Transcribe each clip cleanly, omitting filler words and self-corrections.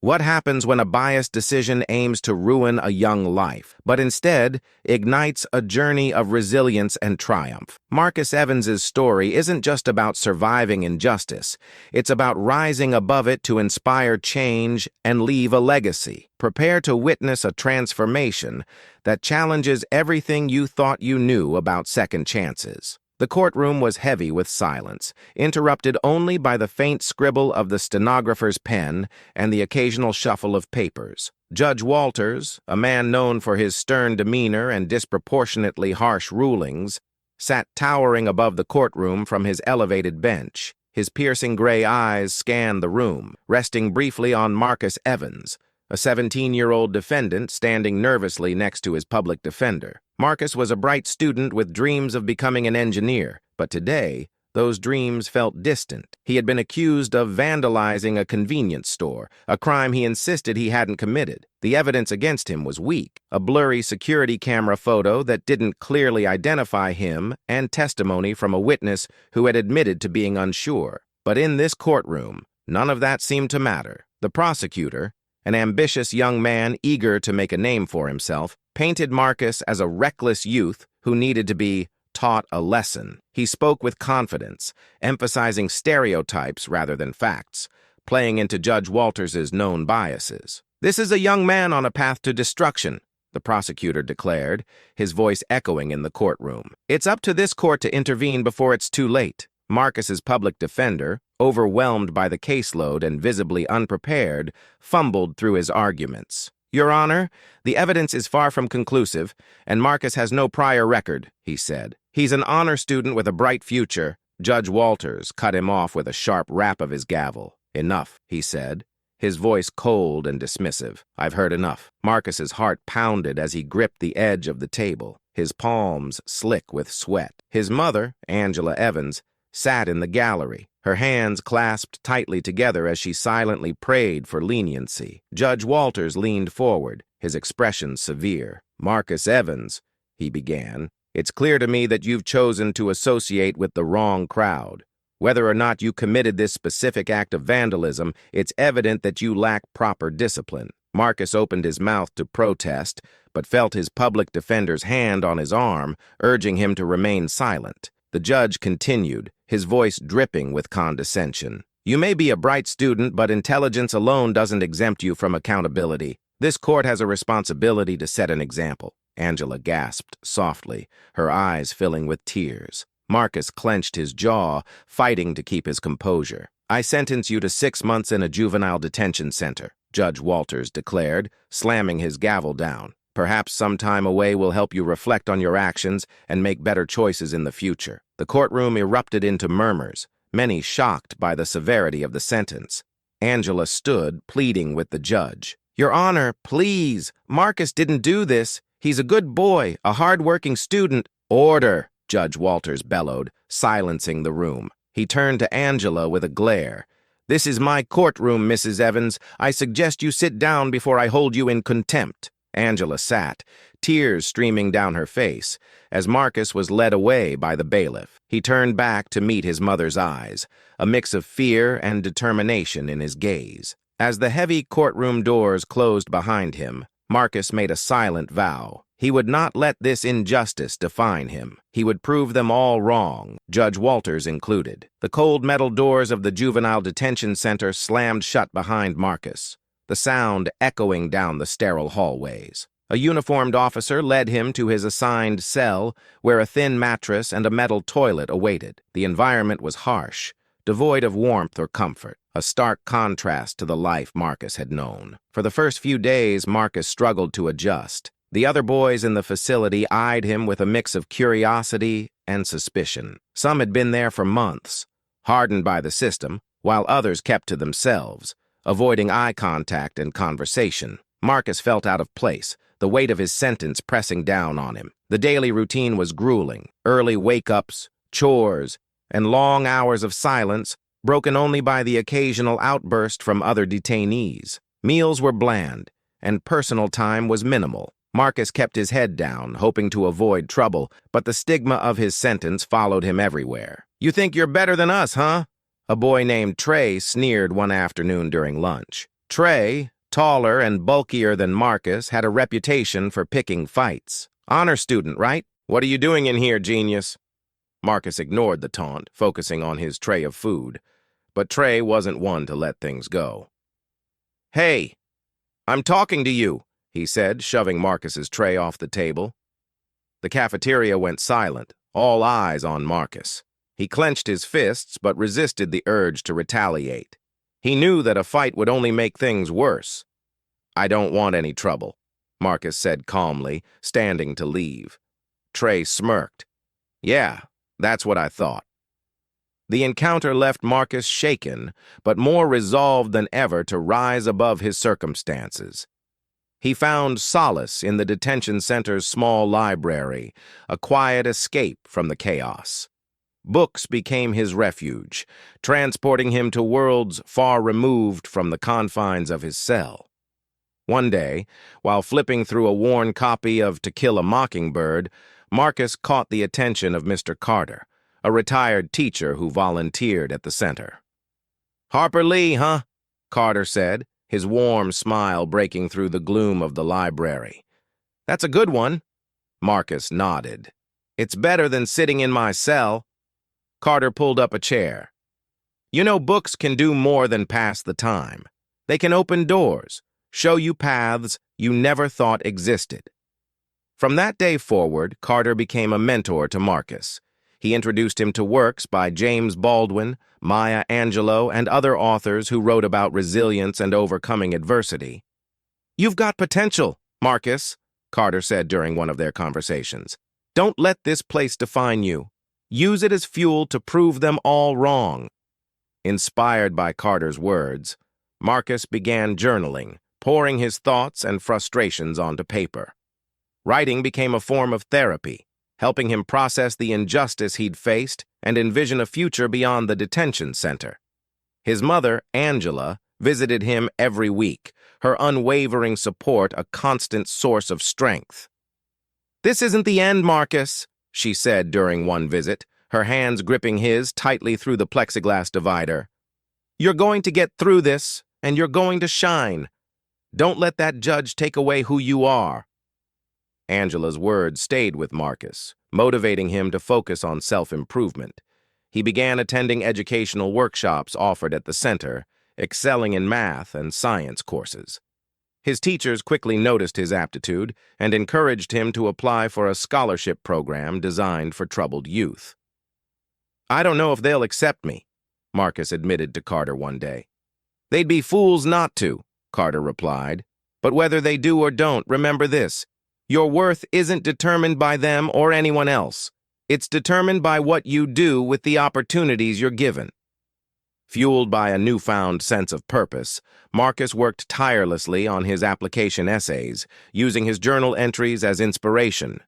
What happens when a biased decision aims to ruin a young life, but instead ignites a journey of resilience and triumph? Marcus Evans's story isn't just about surviving injustice. It's about rising above it to inspire change and leave a legacy. Prepare to witness a transformation that challenges everything you thought you knew about second chances. The courtroom was heavy with silence, interrupted only by the faint scribble of the stenographer's pen and the occasional shuffle of papers. Judge Walters, a man known for his stern demeanor and disproportionately harsh rulings, sat towering above the courtroom from his elevated bench. His piercing gray eyes scanned the room, resting briefly on Marcus Evans, a 17-year-old defendant standing nervously next to his public defender. Marcus was a bright student with dreams of becoming an engineer, but today, those dreams felt distant. He had been accused of vandalizing a convenience store, a crime he insisted he hadn't committed. The evidence against him was weak, a blurry security camera photo that didn't clearly identify him and testimony from a witness who had admitted to being unsure. But in this courtroom, none of that seemed to matter. The prosecutor, an ambitious young man eager to make a name for himself, painted Marcus as a reckless youth who needed to be taught a lesson. He spoke with confidence, emphasizing stereotypes rather than facts, playing into Judge Walters's known biases. "This is a young man on a path to destruction," the prosecutor declared, his voice echoing in the courtroom. "It's up to this court to intervene before it's too late." Marcus's public defender, overwhelmed by the caseload and visibly unprepared, fumbled through his arguments. "Your Honor, the evidence is far from conclusive, and Marcus has no prior record," he said. "He's an honor student with a bright future." Judge Walters cut him off with a sharp rap of his gavel. "Enough," he said, his voice cold and dismissive. "I've heard enough." Marcus's heart pounded as he gripped the edge of the table, his palms slick with sweat. His mother, Angela Evans, sat in the gallery, her hands clasped tightly together as she silently prayed for leniency. Judge Walters leaned forward, his expression severe. "Marcus Evans," he began, "it's clear to me that you've chosen to associate with the wrong crowd. Whether or not you committed this specific act of vandalism, it's evident that you lack proper discipline." Marcus opened his mouth to protest, but felt his public defender's hand on his arm, urging him to remain silent. The judge continued, his voice dripping with condescension. "You may be a bright student, but intelligence alone doesn't exempt you from accountability. This court has a responsibility to set an example." Angela gasped softly, her eyes filling with tears. Marcus clenched his jaw, fighting to keep his composure. "I sentence you to 6 months in a juvenile detention center," Judge Walters declared, slamming his gavel down. "Perhaps some time away will help you reflect on your actions and make better choices in the future." The courtroom erupted into murmurs, many shocked by the severity of the sentence. Angela stood, pleading with the judge. "Your Honor, please, Marcus didn't do this. He's a good boy, a hard-working student." "Order," Judge Walters bellowed, silencing the room. He turned to Angela with a glare. "This is my courtroom, Mrs. Evans. I suggest you sit down before I hold you in contempt." Angela sat, tears streaming down her face, as Marcus was led away by the bailiff. He turned back to meet his mother's eyes, a mix of fear and determination in his gaze. As the heavy courtroom doors closed behind him, Marcus made a silent vow. He would not let this injustice define him. He would prove them all wrong, Judge Walters included. The cold metal doors of the juvenile detention center slammed shut behind Marcus, the sound echoing down the sterile hallways. A uniformed officer led him to his assigned cell, where a thin mattress and a metal toilet awaited. The environment was harsh, devoid of warmth or comfort, a stark contrast to the life Marcus had known. For the first few days, Marcus struggled to adjust. The other boys in the facility eyed him with a mix of curiosity and suspicion. Some had been there for months, hardened by the system, while others kept to themselves, avoiding eye contact and conversation. Marcus felt out of place, the weight of his sentence pressing down on him. The daily routine was grueling, early wake-ups, chores, and long hours of silence, broken only by the occasional outburst from other detainees. Meals were bland, and personal time was minimal. Marcus kept his head down, hoping to avoid trouble, but the stigma of his sentence followed him everywhere. "You think you're better than us, huh?" a boy named Trey sneered one afternoon during lunch. Trey, taller and bulkier than Marcus, had a reputation for picking fights. Honor student, right? What are you doing in here, genius? Marcus ignored the taunt, focusing on his tray of food. But Trey wasn't one to let things go. Hey, I'm talking to you, he said, shoving Marcus's tray off the table. The cafeteria went silent, all eyes on Marcus. He clenched his fists but resisted the urge to retaliate. He knew that a fight would only make things worse. I don't want any trouble, Marcus said calmly, standing to leave. Trey smirked. Yeah, that's what I thought. The encounter left Marcus shaken, but more resolved than ever to rise above his circumstances. He found solace in the detention center's small library, a quiet escape from the chaos. Books became his refuge, transporting him to worlds far removed from the confines of his cell. One day, while flipping through a worn copy of To Kill a Mockingbird, Marcus caught the attention of Mr. Carter, a retired teacher who volunteered at the center. "Harper Lee, huh?" Carter said, his warm smile breaking through the gloom of the library. "That's a good one." Marcus nodded. "It's better than sitting in my cell." Carter pulled up a chair. "You know, books can do more than pass the time. They can open doors, show you paths you never thought existed." From that day forward, Carter became a mentor to Marcus. He introduced him to works by James Baldwin, Maya Angelou, and other authors who wrote about resilience and overcoming adversity. "You've got potential, Marcus," Carter said during one of their conversations. "Don't let this place define you. Use it as fuel to prove them all wrong." Inspired by Carter's words, Marcus began journaling, pouring his thoughts and frustrations onto paper. Writing became a form of therapy, helping him process the injustice he'd faced and envision a future beyond the detention center. His mother, Angela, visited him every week, her unwavering support a constant source of strength. "This isn't the end, Marcus," she said during one visit, her hands gripping his tightly through the plexiglass divider. "You're going to get through this, and you're going to shine. Don't let that judge take away who you are." Angela's words stayed with Marcus, motivating him to focus on self-improvement. He began attending educational workshops offered at the center, excelling in math and science courses. His teachers quickly noticed his aptitude and encouraged him to apply for a scholarship program designed for troubled youth. "I don't know if they'll accept me," Marcus admitted to Carter one day. "They'd be fools not to," Carter replied. "But whether they do or don't, remember this. Your worth isn't determined by them or anyone else. It's determined by what you do with the opportunities you're given." Fueled by a newfound sense of purpose, Marcus worked tirelessly on his application essays, using his journal entries as inspiration.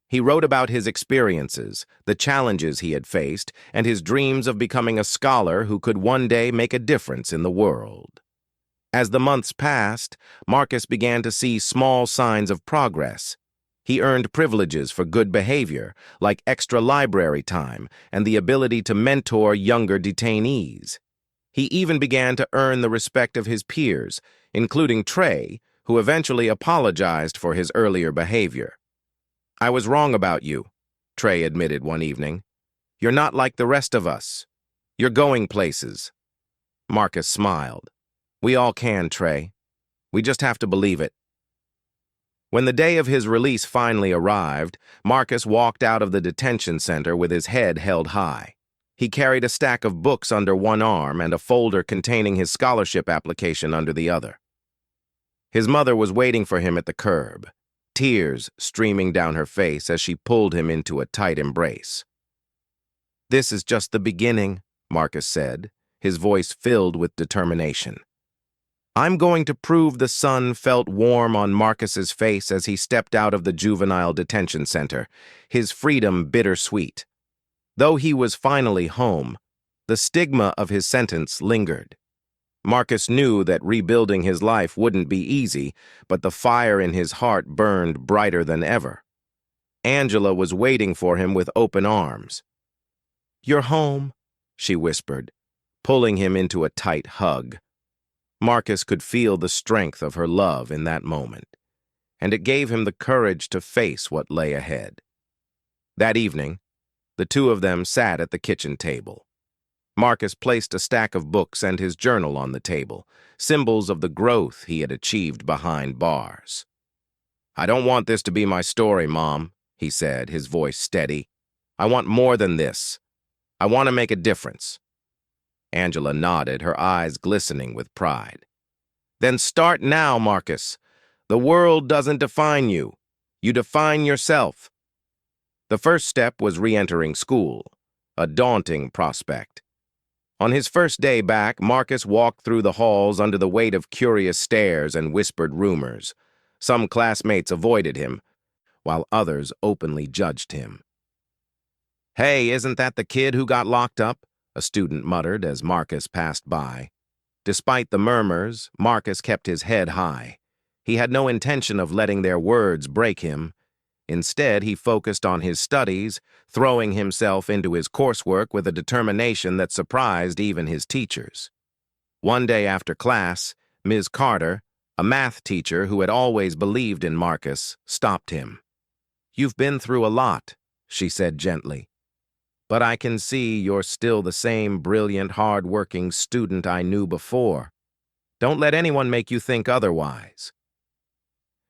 He wrote about his experiences, the challenges he had faced, and his dreams of becoming a scholar who could one day make a difference in the world. As the months passed, Marcus began to see small signs of progress. He earned privileges for good behavior, like extra library time and the ability to mentor younger detainees. He even began to earn the respect of his peers, including Trey, who eventually apologized for his earlier behavior. "I was wrong about you," Trey admitted one evening. "You're not like the rest of us. You're going places." Marcus smiled. "We all can, Trey. We just have to believe it." When the day of his release finally arrived, Marcus walked out of the detention center with his head held high. He carried a stack of books under one arm and a folder containing his scholarship application under the other. His mother was waiting for him at the curb, tears streaming down her face as she pulled him into a tight embrace. "This is just the beginning," Marcus said, his voice filled with determination. "I'm going to prove," the sun felt warm on Marcus's face as he stepped out of the juvenile detention center, his freedom bittersweet. Though he was finally home, the stigma of his sentence lingered. Marcus knew that rebuilding his life wouldn't be easy, but the fire in his heart burned brighter than ever. Angela was waiting for him with open arms. "You're home," she whispered, pulling him into a tight hug. Marcus could feel the strength of her love in that moment, and it gave him the courage to face what lay ahead. That evening, the two of them sat at the kitchen table. Marcus placed a stack of books and his journal on the table, symbols of the growth he had achieved behind bars. "I don't want this to be my story, Mom," he said, his voice steady. "I want more than this. I want to make a difference." Angela nodded, her eyes glistening with pride. "Then start now, Marcus. The world doesn't define you. You define yourself." The first step was re-entering school, a daunting prospect. On his first day back, Marcus walked through the halls under the weight of curious stares and whispered rumors. Some classmates avoided him, while others openly judged him. "Hey, isn't that the kid who got locked up?" a student muttered as Marcus passed by. Despite the murmurs, Marcus kept his head high. He had no intention of letting their words break him. Instead, he focused on his studies, throwing himself into his coursework with a determination that surprised even his teachers. One day after class, Ms. Carter, a math teacher who had always believed in Marcus, stopped him. "You've been through a lot," she said gently. "But I can see you're still the same brilliant, hard-working student I knew before. Don't let anyone make you think otherwise."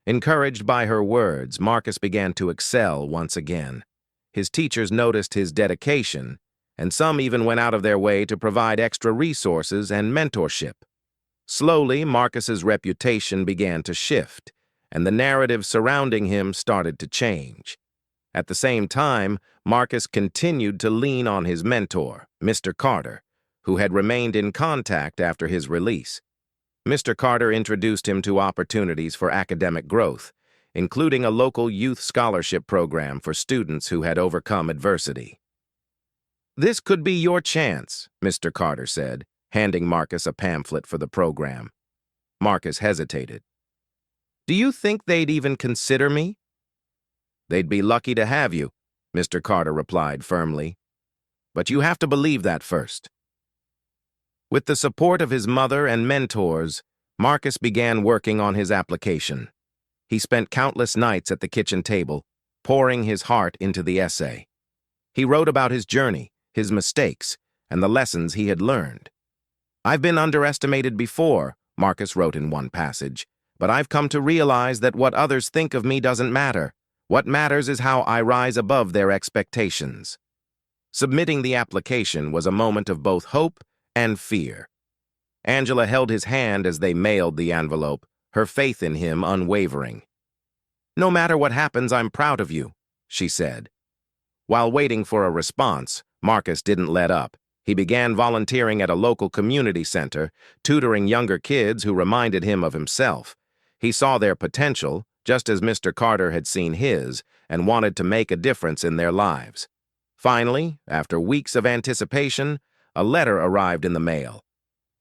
Encouraged by her words, Marcus began to excel once again. His teachers noticed his dedication, and some even went out of their way to provide extra resources and mentorship. Slowly, Marcus's reputation began to shift, and the narrative surrounding him started to change. At the same time, Marcus continued to lean on his mentor, Mr. Carter, who had remained in contact after his release. Mr. Carter introduced him to opportunities for academic growth, including a local youth scholarship program for students who had overcome adversity. "This could be your chance," Mr. Carter said, handing Marcus a pamphlet for the program. Marcus hesitated. "Do you think they'd even consider me?" "They'd be lucky to have you," Mr. Carter replied firmly. "But you have to believe that first." With the support of his mother and mentors, Marcus began working on his application. He spent countless nights at the kitchen table, pouring his heart into the essay. He wrote about his journey, his mistakes, and the lessons he had learned. "I've been underestimated before," Marcus wrote in one passage, "but I've come to realize that what others think of me doesn't matter. What matters is how I rise above their expectations." Submitting the application was a moment of both hope and fear. Angela held his hand as they mailed the envelope, her faith in him unwavering. "No matter what happens, I'm proud of you," she said. While waiting for a response, Marcus didn't let up. He began volunteering at a local community center, tutoring younger kids who reminded him of himself. He saw their potential, just as Mr. Carter had seen his, and wanted to make a difference in their lives. Finally, after weeks of anticipation, a letter arrived in the mail.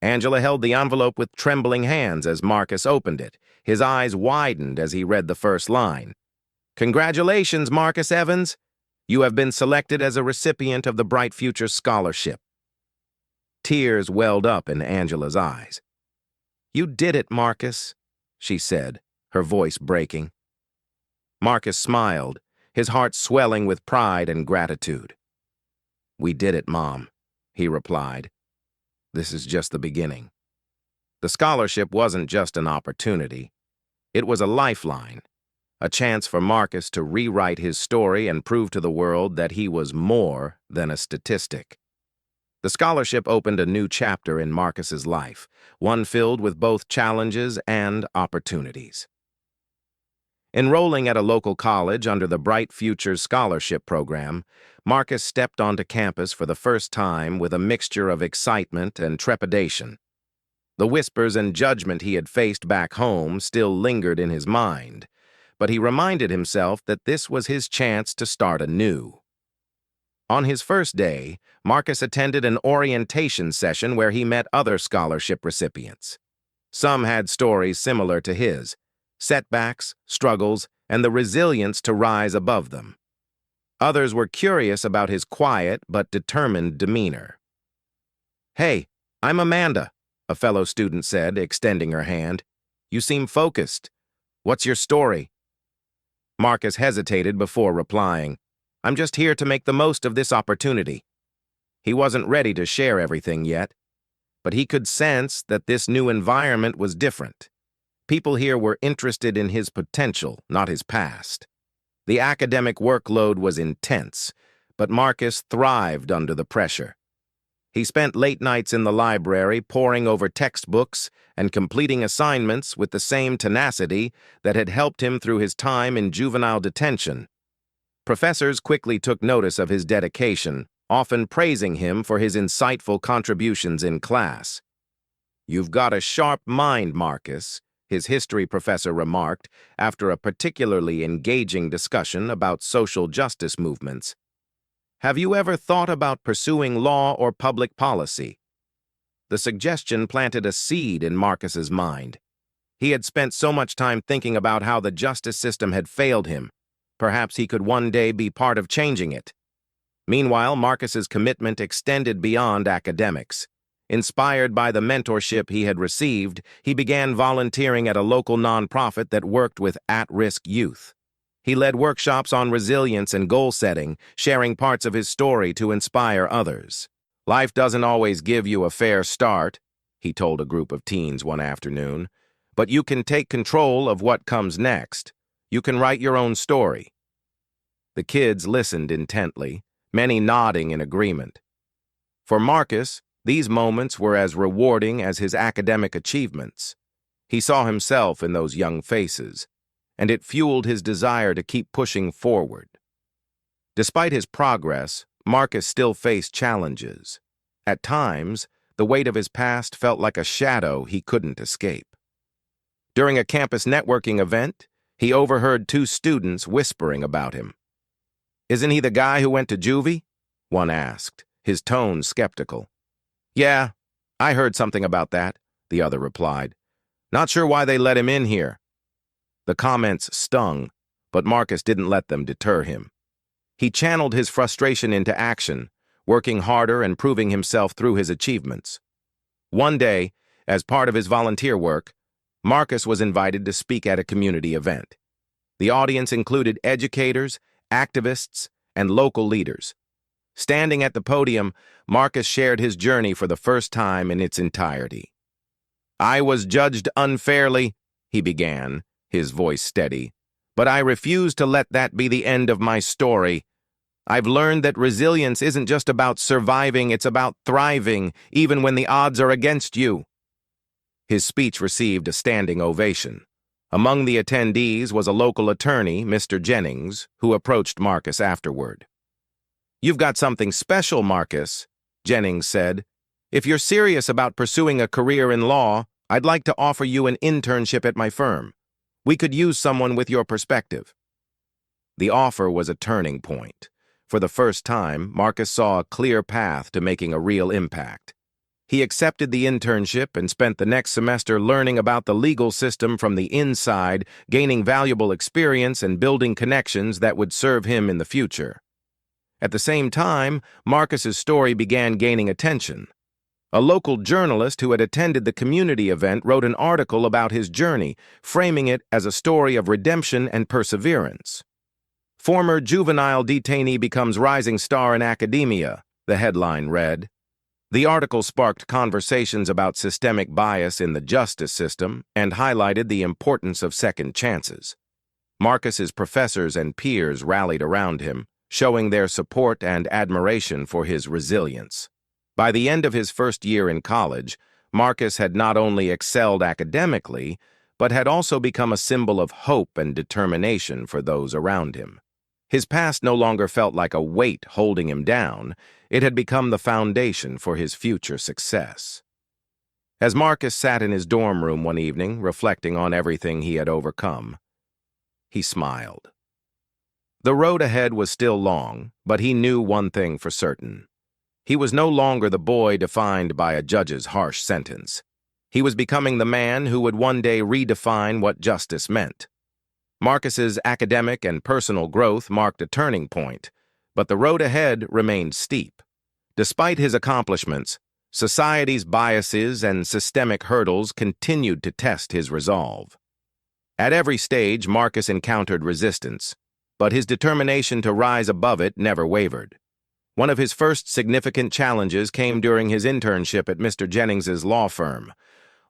Angela held the envelope with trembling hands as Marcus opened it. His eyes widened as he read the first line. "Congratulations, Marcus Evans. You have been selected as a recipient of the Bright Future Scholarship." Tears welled up in Angela's eyes. "You did it, Marcus," she said, her voice breaking. Marcus smiled, his heart swelling with pride and gratitude. "We did it, Mom," he replied. "This is just the beginning." The scholarship wasn't just an opportunity. It was a lifeline, a chance for Marcus to rewrite his story and prove to the world that he was more than a statistic. The scholarship opened a new chapter in Marcus's life, one filled with both challenges and opportunities. Enrolling at a local college under the Bright Futures Scholarship Program, Marcus stepped onto campus for the first time with a mixture of excitement and trepidation. The whispers and judgment he had faced back home still lingered in his mind, but he reminded himself that this was his chance to start anew. On his first day, Marcus attended an orientation session where he met other scholarship recipients. Some had stories similar to his, setbacks, struggles, and the resilience to rise above them. Others were curious about his quiet but determined demeanor. "Hey, I'm Amanda," a fellow student said, extending her hand. "You seem focused. What's your story?" Marcus hesitated before replying. "I'm just here to make the most of this opportunity." He wasn't ready to share everything yet, but he could sense that this new environment was different. People here were interested in his potential, not his past. The academic workload was intense, but Marcus thrived under the pressure. He spent late nights in the library poring over textbooks and completing assignments with the same tenacity that had helped him through his time in juvenile detention. Professors quickly took notice of his dedication, often praising him for his insightful contributions in class. "You've got a sharp mind, Marcus," his history professor remarked after a particularly engaging discussion about social justice movements. "Have you ever thought about pursuing law or public policy?" The suggestion planted a seed in Marcus's mind. He had spent so much time thinking about how the justice system had failed him. Perhaps he could one day be part of changing it. Meanwhile, Marcus's commitment extended beyond academics. Inspired by the mentorship he had received, he began volunteering at a local nonprofit that worked with at-risk youth. He led workshops on resilience and goal setting, sharing parts of his story to inspire others. "Life doesn't always give you a fair start," he told a group of teens one afternoon, "but you can take control of what comes next. You can write your own story." The kids listened intently, many nodding in agreement. For Marcus, these moments were as rewarding as his academic achievements. He saw himself in those young faces, and it fueled his desire to keep pushing forward. Despite his progress, Marcus still faced challenges. At times, the weight of his past felt like a shadow he couldn't escape. During a campus networking event, he overheard two students whispering about him. "Isn't he the guy who went to juvie?" one asked, his tone skeptical. "Yeah, I heard something about that," the other replied. "Not sure why they let him in here." The comments stung, but Marcus didn't let them deter him. He channeled his frustration into action, working harder and proving himself through his achievements. One day, as part of his volunteer work, Marcus was invited to speak at a community event. The audience included educators, activists, and local leaders. Standing at the podium, Marcus shared his journey for the first time in its entirety. "I was judged unfairly," he began, his voice steady, "but I refuse to let that be the end of my story. I've learned that resilience isn't just about surviving, it's about thriving, even when the odds are against you." His speech received a standing ovation. Among the attendees was a local attorney, Mr. Jennings, who approached Marcus afterward. "You've got something special, Marcus," Jennings said. "If you're serious about pursuing a career in law, I'd like to offer you an internship at my firm. We could use someone with your perspective." The offer was a turning point. For the first time, Marcus saw a clear path to making a real impact. He accepted the internship and spent the next semester learning about the legal system from the inside, gaining valuable experience and building connections that would serve him in the future. At the same time, Marcus's story began gaining attention. A local journalist who had attended the community event wrote an article about his journey, framing it as a story of redemption and perseverance. "Former juvenile detainee becomes rising star in academia," the headline read. The article sparked conversations about systemic bias in the justice system and highlighted the importance of second chances. Marcus's professors and peers rallied around him, showing their support and admiration for his resilience. By the end of his first year in college, Marcus had not only excelled academically, but had also become a symbol of hope and determination for those around him. His past no longer felt like a weight holding him down. It had become the foundation for his future success. As Marcus sat in his dorm room one evening, reflecting on everything he had overcome, he smiled. The road ahead was still long, but he knew one thing for certain. He was no longer the boy defined by a judge's harsh sentence. He was becoming the man who would one day redefine what justice meant. Marcus's academic and personal growth marked a turning point, but the road ahead remained steep. Despite his accomplishments, Society's biases and systemic hurdles continued to test his resolve. At every stage, Marcus encountered resistance, but his determination to rise above it never wavered. One of his first significant challenges came during his internship at Mr. Jennings's law firm.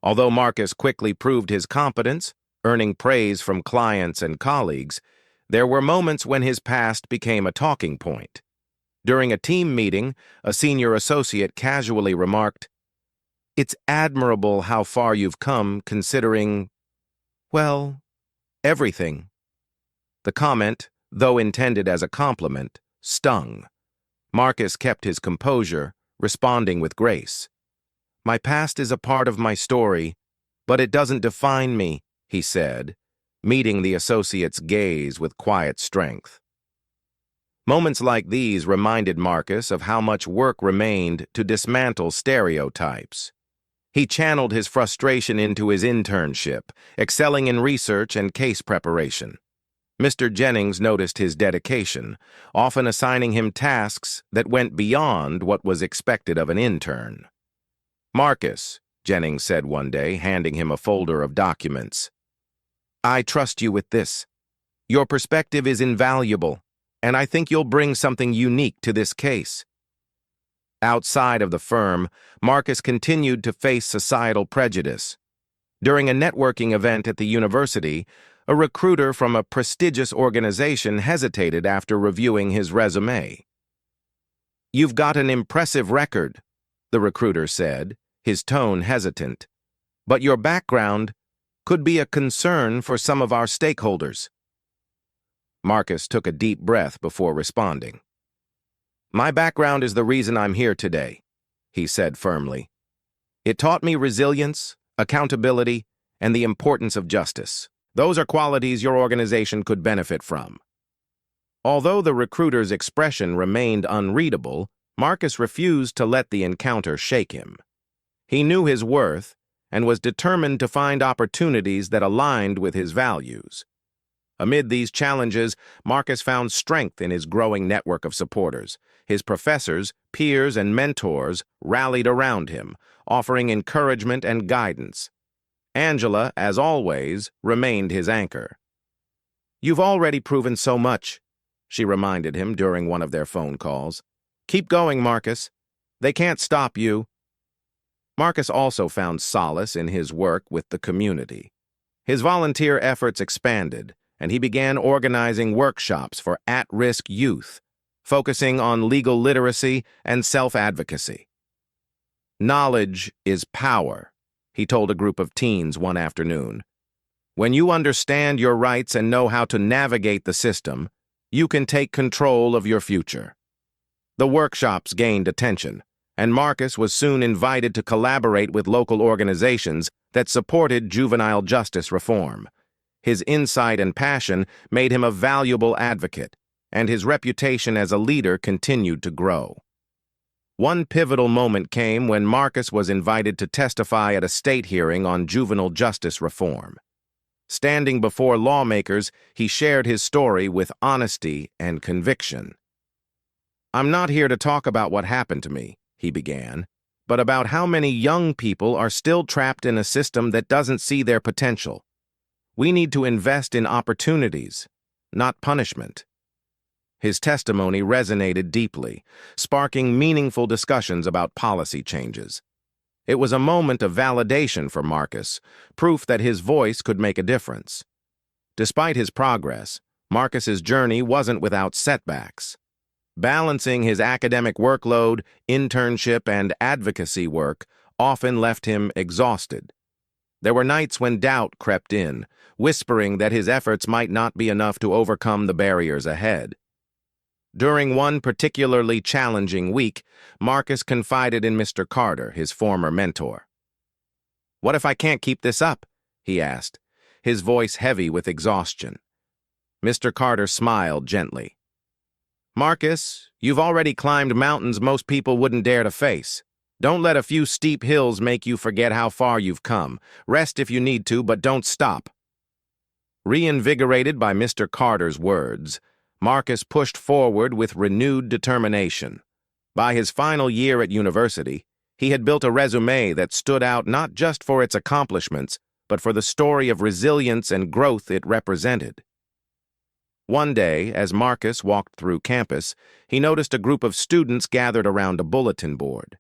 Although Marcus quickly proved his competence, earning praise from clients and colleagues, there were moments when his past became a talking point. During a team meeting, a senior associate casually remarked, "It's admirable how far you've come considering, well, everything." The comment, though intended as a compliment, stung. Marcus kept his composure, responding with grace. "My past is a part of my story, but it doesn't define me," he said, meeting the associate's gaze with quiet strength. Moments like these reminded Marcus of how much work remained to dismantle stereotypes. He channeled his frustration into his internship, excelling in research and case preparation. Mr. Jennings noticed his dedication, often assigning him tasks that went beyond what was expected of an intern. "Marcus," Jennings said one day, handing him a folder of documents, "I trust you with this. Your perspective is invaluable, and I think you'll bring something unique to this case." Outside of the firm, Marcus continued to face societal prejudice. During a networking event at the university, a recruiter from a prestigious organization hesitated after reviewing his resume. "You've got an impressive record," the recruiter said, his tone hesitant, "but your background could be a concern for some of our stakeholders." Marcus took a deep breath before responding. "My background is the reason I'm here today," he said firmly. "It taught me resilience, accountability, and the importance of justice. Those are qualities your organization could benefit from." Although the recruiter's expression remained unreadable, Marcus refused to let the encounter shake him. He knew his worth and was determined to find opportunities that aligned with his values. Amid these challenges, Marcus found strength in his growing network of supporters. His professors, peers, and mentors rallied around him, offering encouragement and guidance. Angela, as always, remained his anchor. "You've already proven so much," she reminded him during one of their phone calls. "Keep going, Marcus. They can't stop you." Marcus also found solace in his work with the community. His volunteer efforts expanded, and he began organizing workshops for at-risk youth, focusing on legal literacy and self-advocacy. "Knowledge is power," he told a group of teens one afternoon. "When you understand your rights and know how to navigate the system, you can take control of your future." The workshops gained attention, and Marcus was soon invited to collaborate with local organizations that supported juvenile justice reform. His insight and passion made him a valuable advocate, and his reputation as a leader continued to grow. One pivotal moment came when Marcus was invited to testify at a state hearing on juvenile justice reform. Standing before lawmakers, he shared his story with honesty and conviction. "I'm not here to talk about what happened to me," he began, "but about how many young people are still trapped in a system that doesn't see their potential. We need to invest in opportunities, not punishment." His testimony resonated deeply, sparking meaningful discussions about policy changes. It was a moment of validation for Marcus, proof that his voice could make a difference. Despite his progress, Marcus's journey wasn't without setbacks. Balancing his academic workload, internship, and advocacy work often left him exhausted. There were nights when doubt crept in, whispering that his efforts might not be enough to overcome the barriers ahead. During one particularly challenging week, Marcus confided in Mr. Carter, his former mentor. "What if I can't keep this up?" he asked, his voice heavy with exhaustion. Mr. Carter smiled gently. "Marcus, you've already climbed mountains most people wouldn't dare to face. Don't let a few steep hills make you forget how far you've come. Rest if you need to, but don't stop." Reinvigorated by Mr. Carter's words, Marcus pushed forward with renewed determination. By his final year at university, He had built a resume that stood out not just for its accomplishments, but for the story of resilience and growth it represented. One day, as Marcus walked through campus, he noticed a group of students gathered around a bulletin board.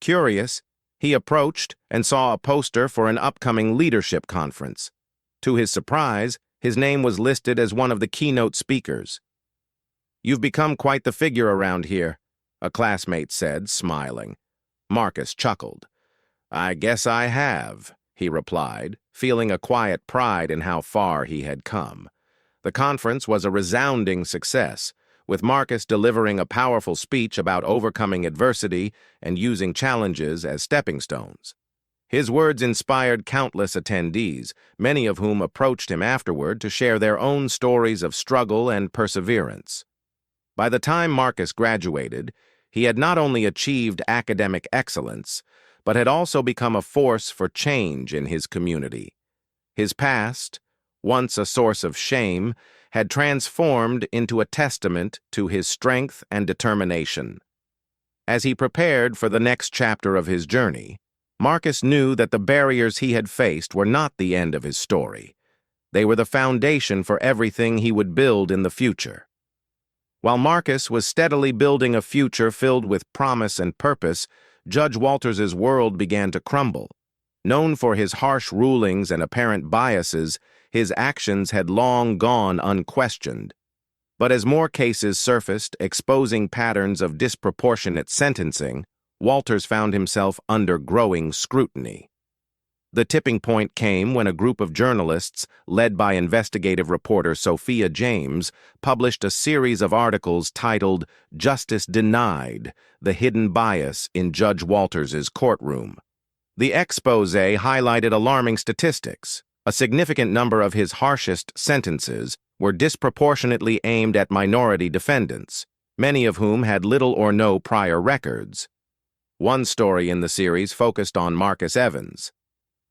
Curious, he approached and saw a poster for an upcoming leadership conference. To his surprise, his name was listed as one of the keynote speakers. "You've become quite the figure around here," a classmate said, smiling. Marcus chuckled. "I guess I have," he replied, feeling a quiet pride in how far he had come. The conference was a resounding success, with Marcus delivering a powerful speech about overcoming adversity and using challenges as stepping stones. His words inspired countless attendees, many of whom approached him afterward to share their own stories of struggle and perseverance. By the time Marcus graduated, he had not only achieved academic excellence, but had also become a force for change in his community. His past, once a source of shame, had transformed into a testament to his strength and determination. As he prepared for the next chapter of his journey, Marcus knew that the barriers he had faced were not the end of his story. They were the foundation for everything he would build in the future. While Marcus was steadily building a future filled with promise and purpose, Judge Walters's world began to crumble. Known for his harsh rulings and apparent biases, his actions had long gone unquestioned. But as more cases surfaced, exposing patterns of disproportionate sentencing, Walters found himself under growing scrutiny. The tipping point came when a group of journalists, led by investigative reporter Sophia James, published a series of articles titled "Justice Denied: The Hidden Bias in Judge Walters's Courtroom." The expose highlighted alarming statistics. A significant number of his harshest sentences were disproportionately aimed at minority defendants, many of whom had little or no prior records. One story in the series focused on Marcus Evans.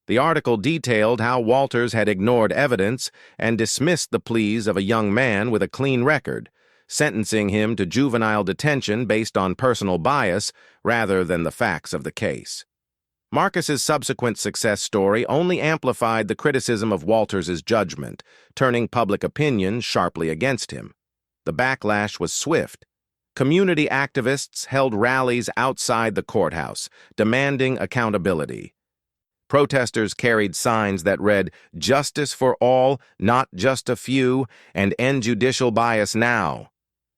The article detailed how Walters had ignored evidence and dismissed the pleas of a young man with a clean record, sentencing him to juvenile detention based on personal bias rather than the facts of the case. Marcus's subsequent success story only amplified the criticism of Walters's judgment, turning public opinion sharply against him. The backlash was swift. Community activists held rallies outside the courthouse, demanding accountability. Protesters carried signs that read, "Justice for all, not just a few, and end judicial bias now."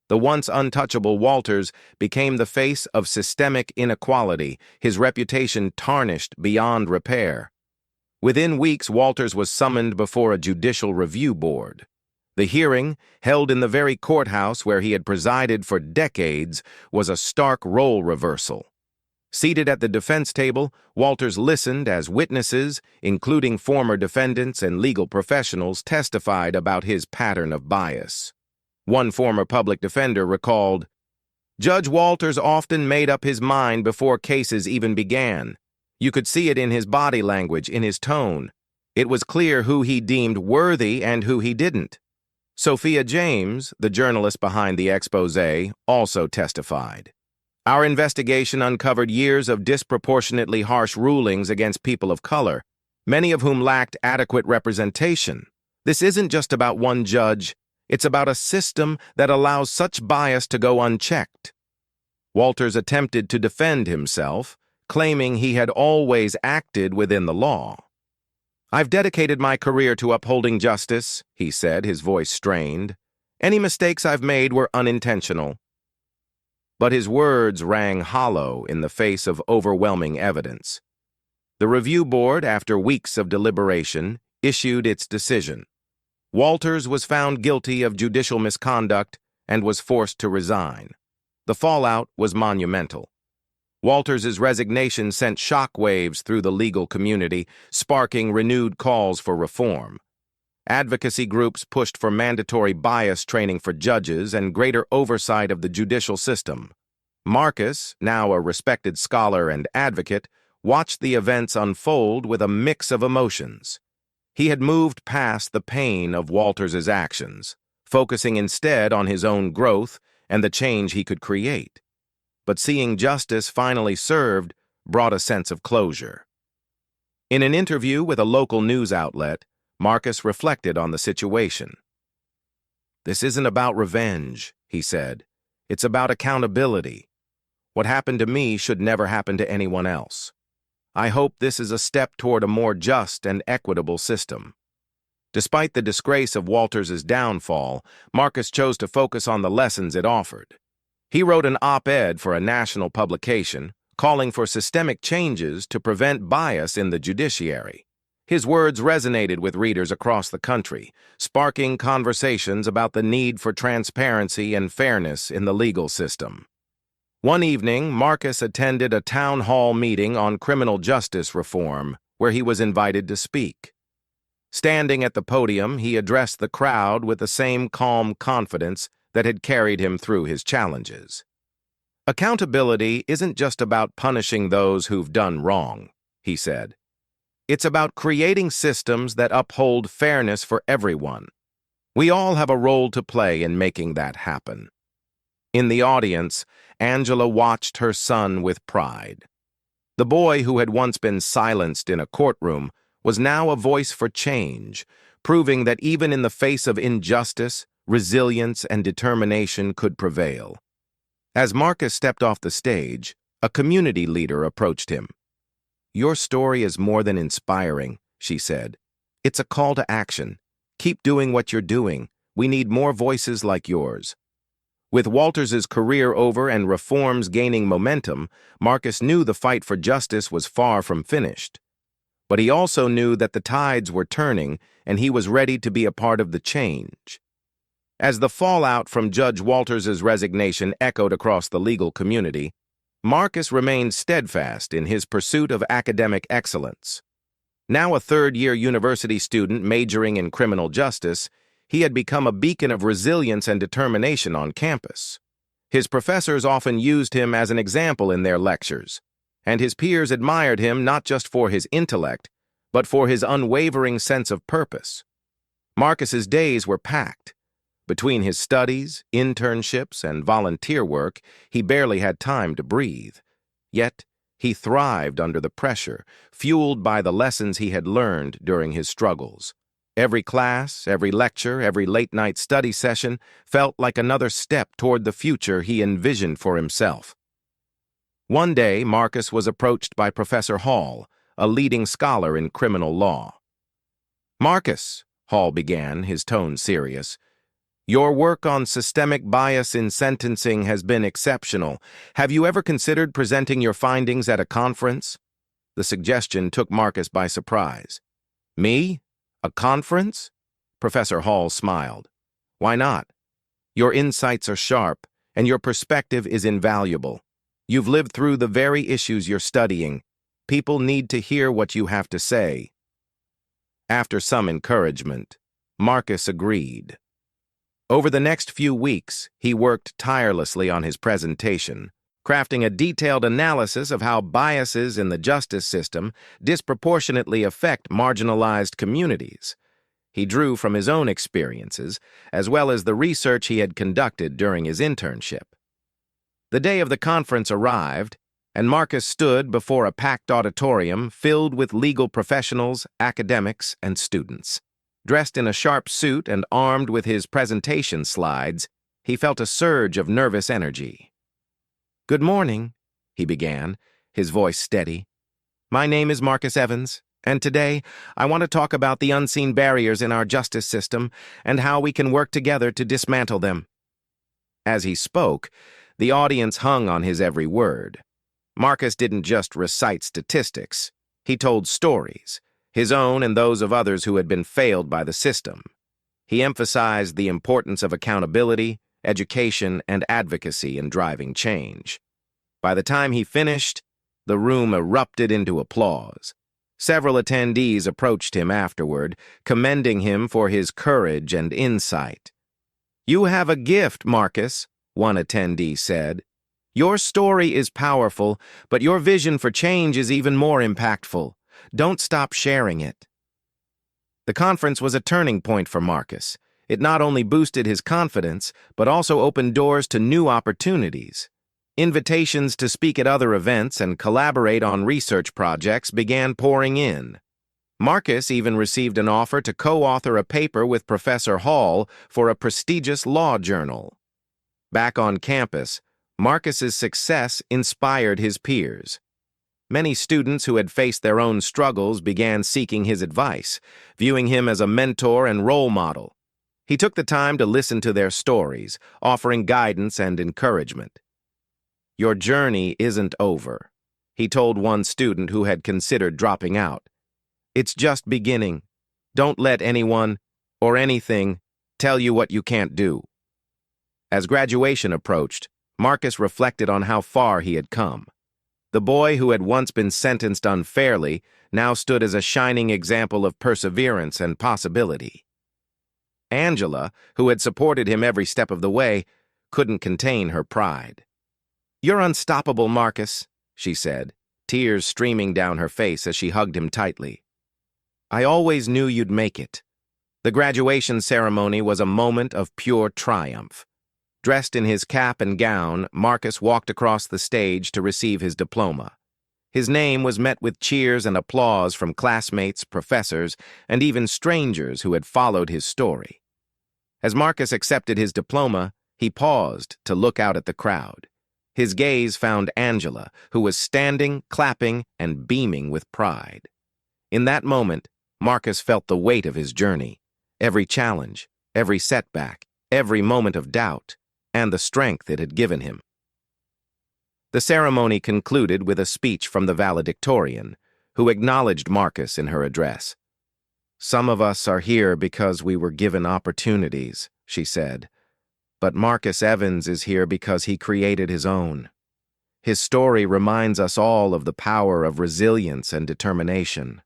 The once untouchable Walters became the face of systemic inequality, his reputation tarnished beyond repair. Within weeks, Walters was summoned before a judicial review board. The hearing, held in the very courthouse where he had presided for decades, was a stark role reversal. Seated at the defense table, Walters listened as witnesses, including former defendants and legal professionals, testified about his pattern of bias. One former public defender recalled, "Judge Walters often made up his mind before cases even began. You could see it in his body language, in his tone. It was clear who he deemed worthy and who he didn't." Sophia James, the journalist behind the expose, also testified. "Our investigation uncovered years of disproportionately harsh rulings against people of color, many of whom lacked adequate representation. This isn't just about one judge. It's about a system that allows such bias to go unchecked." Walters attempted to defend himself, claiming he had always acted within the law. "I've dedicated my career to upholding justice," he said, his voice strained. "Any mistakes I've made were unintentional." But his words rang hollow in the face of overwhelming evidence. The review board, after weeks of deliberation, issued its decision. Walters was found guilty of judicial misconduct and was forced to resign. The fallout was monumental. Walters's resignation sent shockwaves through the legal community, sparking renewed calls for reform. Advocacy groups pushed for mandatory bias training for judges and greater oversight of the judicial system. Marcus, now a respected scholar and advocate, watched the events unfold with a mix of emotions. He had moved past the pain of Walters's actions, focusing instead on his own growth and the change he could create. But seeing justice finally served brought a sense of closure. In an interview with a local news outlet, Marcus reflected on the situation. "This isn't about revenge," he said. "It's about accountability. What happened to me should never happen to anyone else. I hope this is a step toward a more just and equitable system." Despite the disgrace of Walters's downfall, Marcus chose to focus on the lessons it offered. He wrote an op-ed for a national publication, calling for systemic changes to prevent bias in the judiciary. His words resonated with readers across the country, sparking conversations about the need for transparency and fairness in the legal system. One evening, Marcus attended a town hall meeting on criminal justice reform, where he was invited to speak. Standing at the podium, he addressed the crowd with the same calm confidence that had carried him through his challenges. "Accountability isn't just about punishing those who've done wrong," he said. "It's about creating systems that uphold fairness for everyone. We all have a role to play in making that happen." In the audience, Angela watched her son with pride. The boy who had once been silenced in a courtroom was now a voice for change, proving that even in the face of injustice, resilience and determination could prevail. As Marcus stepped off the stage, a community leader approached him. "Your story is more than inspiring," she said. "It's a call to action. Keep doing what you're doing. We need more voices like yours." With Walters's career over and reforms gaining momentum, Marcus knew the fight for justice was far from finished. But he also knew that the tides were turning, and he was ready to be a part of the change. As the fallout from Judge Walters's resignation echoed across the legal community, Marcus remained steadfast in his pursuit of academic excellence. Now a third-year university student majoring in criminal justice, he had become a beacon of resilience and determination on campus. His professors often used him as an example in their lectures, and his peers admired him not just for his intellect, but for his unwavering sense of purpose. Marcus's days were packed. Between his studies, internships, and volunteer work, he barely had time to breathe. Yet, he thrived under the pressure, fueled by the lessons he had learned during his struggles. Every class, every lecture, every late-night study session felt like another step toward the future he envisioned for himself. One day, Marcus was approached by Professor Hall, a leading scholar in criminal law. "Marcus," Hall began, his tone serious, "your work on systemic bias in sentencing has been exceptional. Have you ever considered presenting your findings at a conference?" The suggestion took Marcus by surprise. "Me? A conference?" Professor Hall smiled. "Why not? Your insights are sharp, and your perspective is invaluable. You've lived through the very issues you're studying. People need to hear what you have to say." After some encouragement, Marcus agreed. Over the next few weeks, he worked tirelessly on his presentation, crafting a detailed analysis of how biases in the justice system disproportionately affect marginalized communities. He drew from his own experiences, as well as the research he had conducted during his internship. The day of the conference arrived, and Marcus stood before a packed auditorium filled with legal professionals, academics, and students. Dressed in a sharp suit and armed with his presentation slides, he felt a surge of nervous energy. "Good morning," he began, his voice steady. "My name is Marcus Evans, and today I want to talk about the unseen barriers in our justice system and how we can work together to dismantle them." As he spoke, the audience hung on his every word. Marcus didn't just recite statistics. He told stories, his own and those of others who had been failed by the system. He emphasized the importance of accountability, education, and advocacy in driving change. By the time he finished, the room erupted into applause. Several attendees approached him afterward, commending him for his courage and insight. "You have a gift, Marcus," one attendee said. "Your story is powerful, but your vision for change is even more impactful. Don't stop sharing it." The conference was a turning point for Marcus. It not only boosted his confidence, but also opened doors to new opportunities. Invitations to speak at other events and collaborate on research projects began pouring in. Marcus even received an offer to co-author a paper with Professor Hall for a prestigious law journal. Back on campus, Marcus's success inspired his peers. Many students who had faced their own struggles began seeking his advice, viewing him as a mentor and role model. He took the time to listen to their stories, offering guidance and encouragement. "Your journey isn't over," he told one student who had considered dropping out. "It's just beginning. Don't let anyone, or anything, tell you what you can't do." As graduation approached, Marcus reflected on how far he had come. The boy who had once been sentenced unfairly now stood as a shining example of perseverance and possibility. Angela, who had supported him every step of the way, couldn't contain her pride. "You're unstoppable, Marcus," she said, tears streaming down her face as she hugged him tightly. "I always knew you'd make it." The graduation ceremony was a moment of pure triumph. Dressed in his cap and gown, Marcus walked across the stage to receive his diploma. His name was met with cheers and applause from classmates, professors, and even strangers who had followed his story. As Marcus accepted his diploma, he paused to look out at the crowd. His gaze found Angela, who was standing, clapping, and beaming with pride. In that moment, Marcus felt the weight of his journey, every challenge, every setback, every moment of doubt, and the strength it had given him. The ceremony concluded with a speech from the valedictorian, who acknowledged Marcus in her address. "Some of us are here because we were given opportunities," she said. "But Marcus Evans is here because he created his own. His story reminds us all of the power of resilience and determination."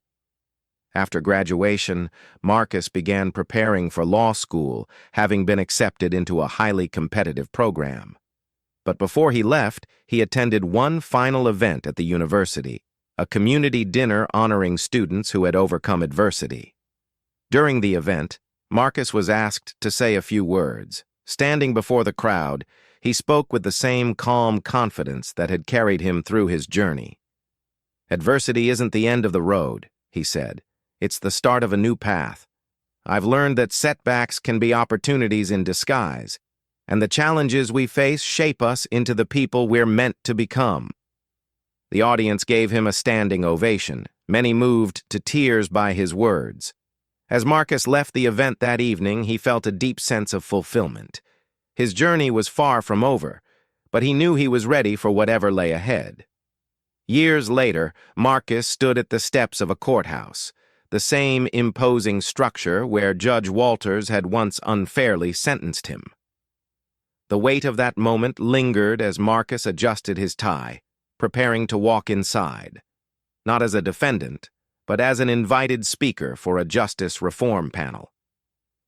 After graduation, Marcus began preparing for law school, having been accepted into a highly competitive program. But before he left, he attended one final event at the university, a community dinner honoring students who had overcome adversity. During the event, Marcus was asked to say a few words. Standing before the crowd, he spoke with the same calm confidence that had carried him through his journey. "Adversity isn't the end of the road," he said. "It's the start of a new path. I've learned that setbacks can be opportunities in disguise, and the challenges we face shape us into the people we're meant to become." The audience gave him a standing ovation, many moved to tears by his words. As Marcus left the event that evening, he felt a deep sense of fulfillment. His journey was far from over, but he knew he was ready for whatever lay ahead. Years later, Marcus stood at the steps of a courthouse, the same imposing structure where Judge Walters had once unfairly sentenced him. The weight of that moment lingered as Marcus adjusted his tie, preparing to walk inside, not as a defendant, but as an invited speaker for a justice reform panel.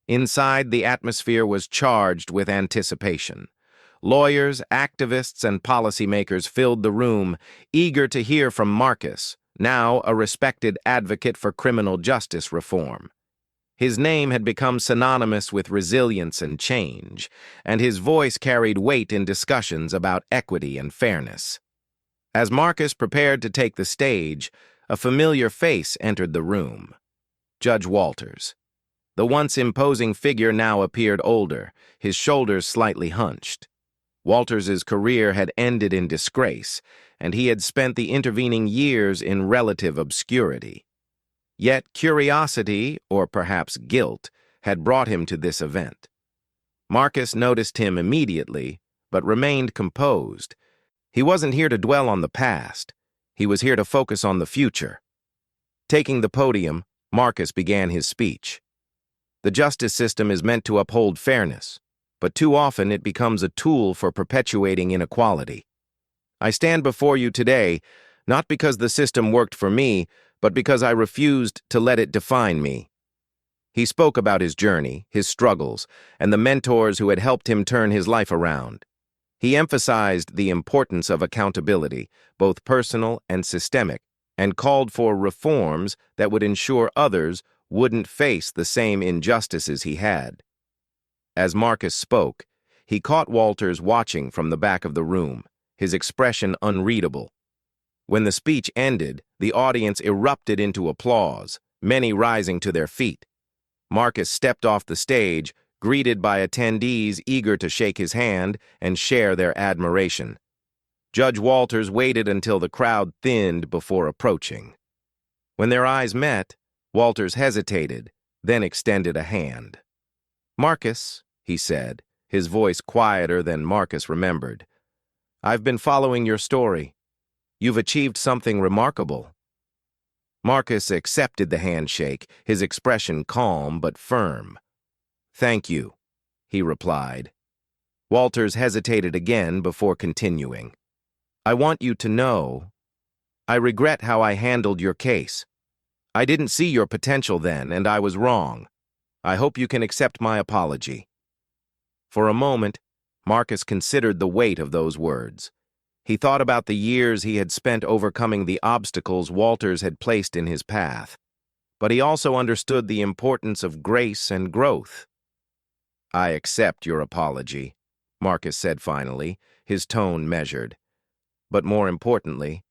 Inside, the atmosphere was charged with anticipation. Lawyers, activists, and policymakers filled the room, eager to hear from Marcus, now a respected advocate for criminal justice reform. His name had become synonymous with resilience and change, and his voice carried weight in discussions about equity and fairness. As Marcus prepared to take the stage, a familiar face entered the room. Judge Walters. The once imposing figure now appeared older, his shoulders slightly hunched. Walters's career had ended in disgrace, and he had spent the intervening years in relative obscurity. Yet curiosity, or perhaps guilt, had brought him to this event. Marcus noticed him immediately, but remained composed. He wasn't here to dwell on the past. He was here to focus on the future. Taking the podium, Marcus began his speech. "The justice system is meant to uphold fairness, but too often it becomes a tool for perpetuating inequality. I stand before you today, not because the system worked for me, but because I refused to let it define me." He spoke about his journey, his struggles, and the mentors who had helped him turn his life around. He emphasized the importance of accountability, both personal and systemic, and called for reforms that would ensure others wouldn't face the same injustices he had. As Marcus spoke, he caught Walters watching from the back of the room, his expression unreadable. When the speech ended, the audience erupted into applause, many rising to their feet. Marcus stepped off the stage, greeted by attendees eager to shake his hand and share their admiration. Judge Walters waited until the crowd thinned before approaching. When their eyes met, Walters hesitated, then extended a hand. "Marcus," he said, his voice quieter than Marcus remembered, "I've been following your story. You've achieved something remarkable." Marcus accepted the handshake, his expression calm but firm. "Thank you," he replied. Walters hesitated again before continuing. "I want you to know, I regret how I handled your case. I didn't see your potential then, and I was wrong. I hope you can accept my apology." For a moment, Marcus considered the weight of those words. He thought about the years he had spent overcoming the obstacles Walters had placed in his path. But he also understood the importance of grace and growth. "I accept your apology," Marcus said finally, his tone measured. "But more importantly,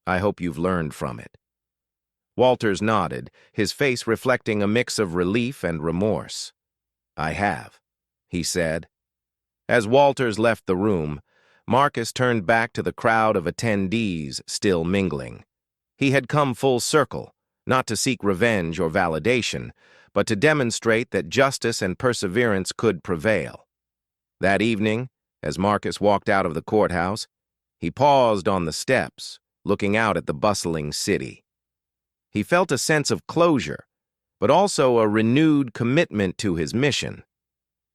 I hope you've learned from it." Walters nodded, his face reflecting a mix of relief and remorse. "I have," he said. As Walters left the room, Marcus turned back to the crowd of attendees still mingling. He had come full circle, not to seek revenge or validation, but to demonstrate that justice and perseverance could prevail. That evening, as Marcus walked out of the courthouse, he paused on the steps, looking out at the bustling city. He felt a sense of closure, but also a renewed commitment to his mission.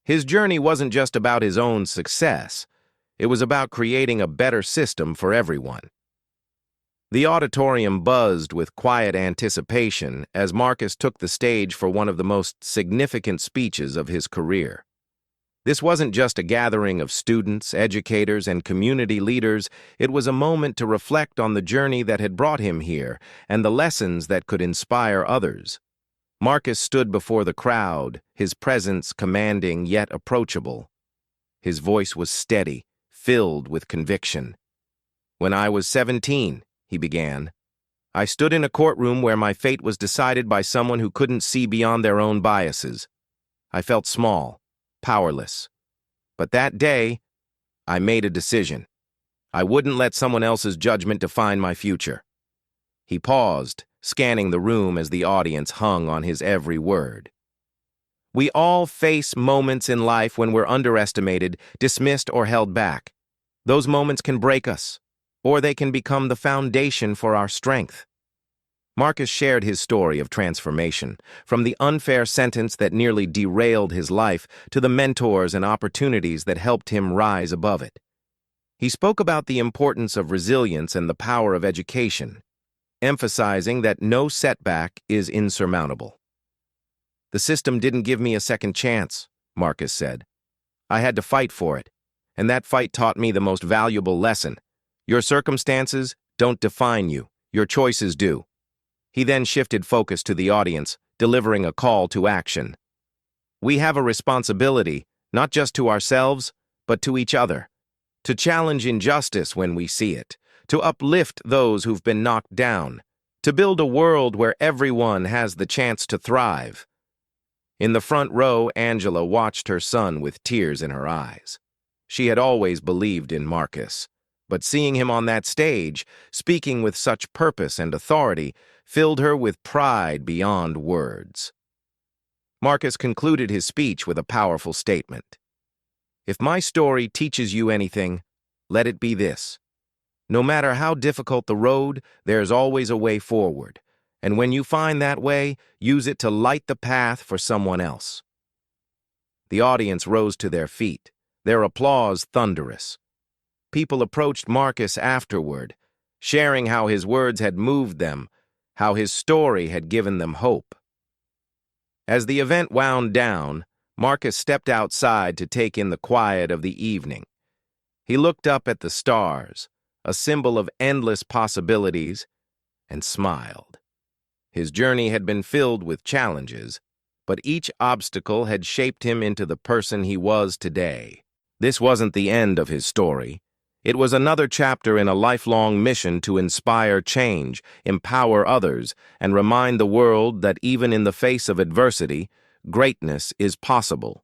His journey wasn't just about his own success. It was about creating a better system for everyone. The auditorium buzzed with quiet anticipation as Marcus took the stage for one of the most significant speeches of his career. This wasn't just a gathering of students, educators, and community leaders. It was a moment to reflect on the journey that had brought him here and the lessons that could inspire others. Marcus stood before the crowd, his presence commanding yet approachable. His voice was steady, filled with conviction. "When I was 17, he began, "I stood in a courtroom where my fate was decided by someone who couldn't see beyond their own biases. I felt small, powerless. But that day, I made a decision. I wouldn't let someone else's judgment define my future." He paused, scanning the room as the audience hung on his every word. We all face moments in life when we're underestimated, dismissed, or held back. Those moments can break us, or they can become the foundation for our strength. Marcus shared his story of transformation, from the unfair sentence that nearly derailed his life to the mentors and opportunities that helped him rise above it. He spoke about the importance of resilience and the power of education, emphasizing that no setback is insurmountable. "The system didn't give me a second chance," Marcus said. "I had to fight for it, and that fight taught me the most valuable lesson. Your circumstances don't define you, your choices do." He then shifted focus to the audience, delivering a call to action. "We have a responsibility, not just to ourselves, but to each other, to challenge injustice when we see it, to uplift those who've been knocked down, to build a world where everyone has the chance to thrive." In the front row, Angela watched her son with tears in her eyes. She had always believed in Marcus, but seeing him on that stage, speaking with such purpose and authority, filled her with pride beyond words. Marcus concluded his speech with a powerful statement. "If my story teaches you anything, let it be this. No matter how difficult the road, there's always a way forward. And when you find that way, use it to light the path for someone else." The audience rose to their feet, their applause thunderous. People approached Marcus afterward, sharing how his words had moved them, how his story had given them hope. As the event wound down, Marcus stepped outside to take in the quiet of the evening. He looked up at the stars, a symbol of endless possibilities, and smiled. His journey had been filled with challenges, but each obstacle had shaped him into the person he was today. This wasn't the end of his story. It was another chapter in a lifelong mission to inspire change, empower others, and remind the world that even in the face of adversity, greatness is possible.